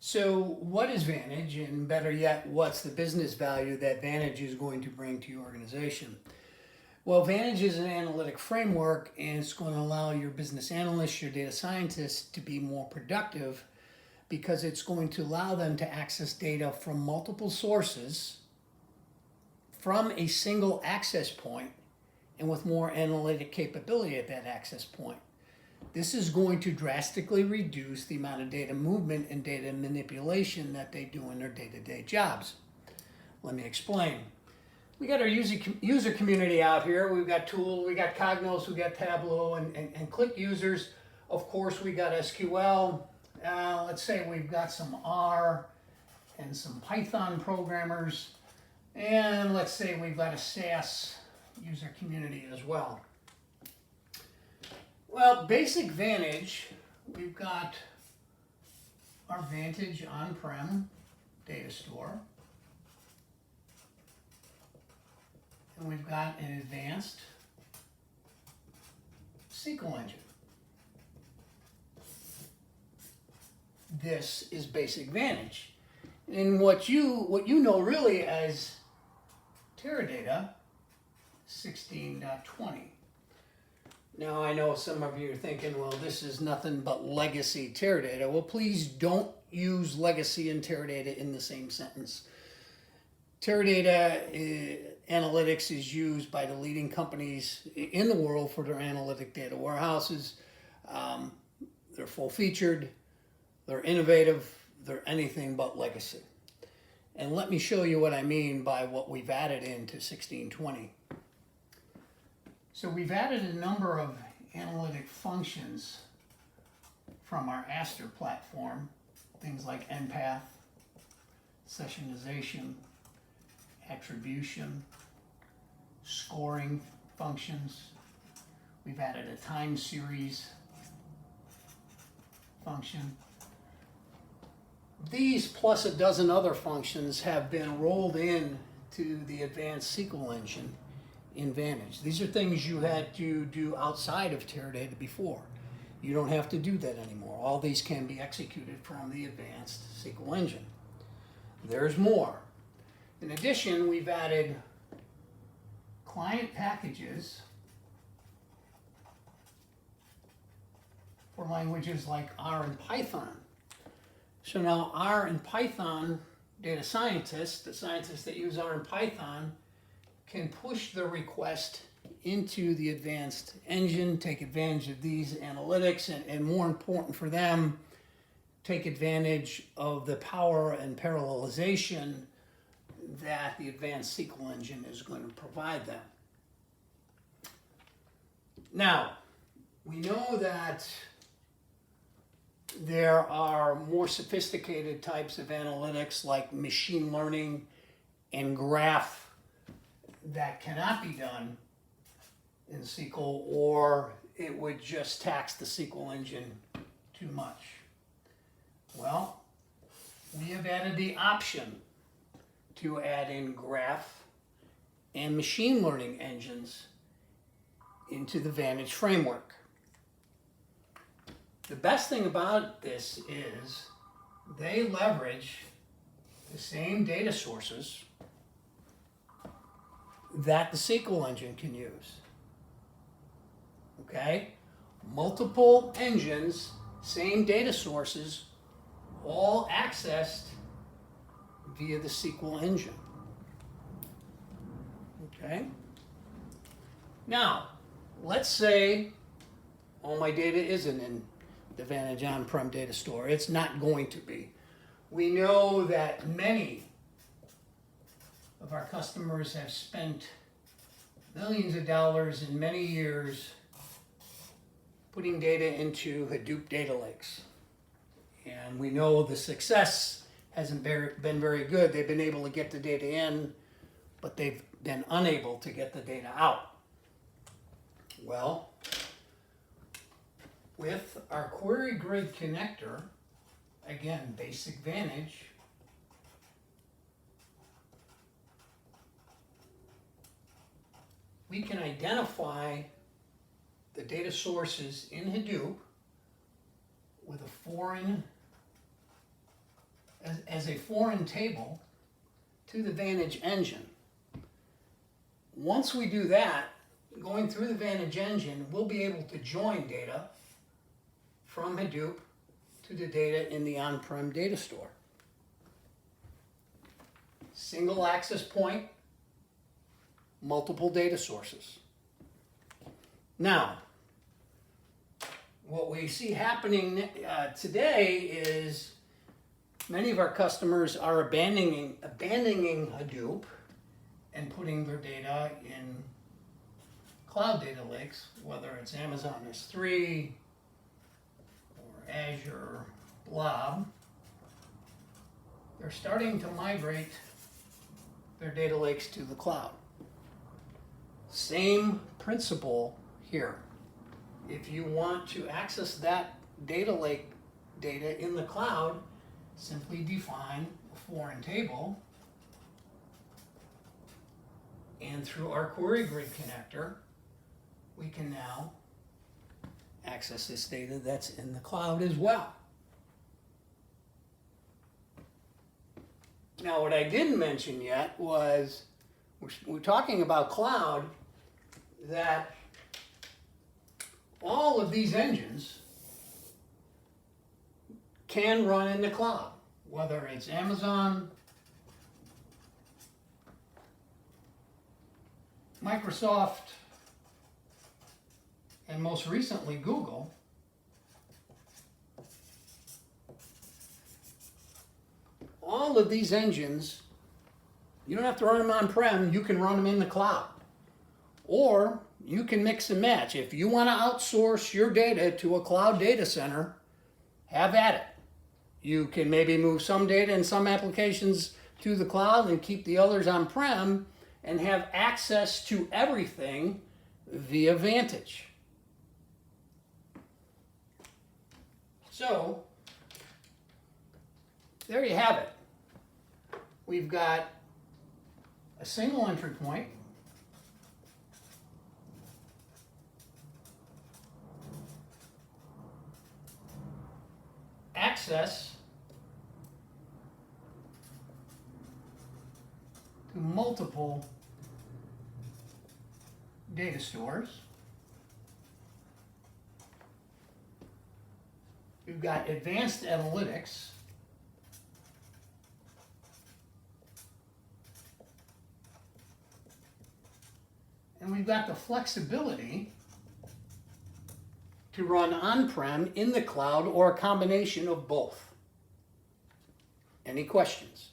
So what is Vantage, and better yet, what's the business value that Vantage is going to bring to your organization? Well, Vantage is an analytic framework, and it's going to allow your business analysts, your data scientists to be more productive because it's going to allow them to access data from multiple sources from a single access point and with more analytic capability at that access point. This is going to drastically reduce the amount of data movement and data manipulation that they do in their day-to-day jobs. Let me explain. We got our user community out here. We've got Tool, we got Cognos, we got Tableau, and Click users. Of course, we got SQL. Let's say we've got some R and some Python programmers. And let's say we've got a SAS user community as well. Well, basic Vantage, we've got our Vantage on-prem data store. And we've got an advanced SQL engine. This is basic Vantage. And what you know really as Teradata 16.20. Now I know some of you are thinking, well, this is nothing but legacy Teradata. Well, please don't use legacy and Teradata in the same sentence. Teradata analytics is used by the leading companies in the world for their analytic data warehouses. They're full-featured, they're innovative, they're anything but legacy. And let me show you what I mean by what we've added into 1620. So we've added a number of analytic functions from our Aster platform, things like NPath, sessionization, attribution, scoring functions. We've added a time series function. These plus a dozen other functions have been rolled in to the advanced SQL engine in Vantage. These are things you had to do outside of Teradata before. You don't have to do that anymore. All these can be executed from the advanced SQL engine. There's more. In addition, we've added client packages for languages like R and Python. So now R and Python data scientists, the scientists that use R and Python, can push their request into the advanced engine, take advantage of these analytics, and more important for them, take advantage of the power and parallelization that the advanced SQL engine is going to provide them. Now, we know that there are more sophisticated types of analytics like machine learning and graph that cannot be done in SQL, or it would just tax the SQL engine too much. Well, we have added the option to add in graph and machine learning engines into the Vantage framework. The best thing about this is they leverage the same data sources that the SQL engine can use. Okay? Multiple engines, same data sources, all accessed via the SQL engine. Okay? Now, let's say all my data isn't in the Vantage on-prem data store. It's not going to be. We know that many of our customers have spent millions of dollars in many years putting data into Hadoop data lakes. And we know the success hasn't been very good. They've been able to get the data in, but they've been unable to get the data out. Well, with our Query Grid connector, again, basic Vantage, we can identify the data sources in Hadoop with a foreign as a foreign table to the Vantage engine. Once we do that, going through the Vantage engine, we'll be able to join data from Hadoop to the data in the on-prem data store. Single access point, multiple data sources. Now, what we see happening today is many of our customers are abandoning Hadoop and putting their data in cloud data lakes, whether it's Amazon S3 or Azure Blob. They're starting to migrate their data lakes to the cloud. Same principle here. If you want to access that data lake data in the cloud, simply define a foreign table, and through our Query Grid connector, we can now access this data that's in the cloud as well. Now, what I didn't mention yet was, we're talking about cloud, that all of these engines can run in the cloud, whether it's Amazon, Microsoft, and most recently Google. All of these engines, you don't have to run them on-prem, you can run them in the cloud. Or you can mix and match. If you want to outsource your data to a cloud data center, have at it. You can maybe move some data and some applications to the cloud and keep the others on-prem and have access to everything via Vantage. So, there you have it. We've got a single entry point, access to multiple data stores. We've got advanced analytics. And we've got the flexibility to run on-prem, in the cloud, or a combination of both. Any questions?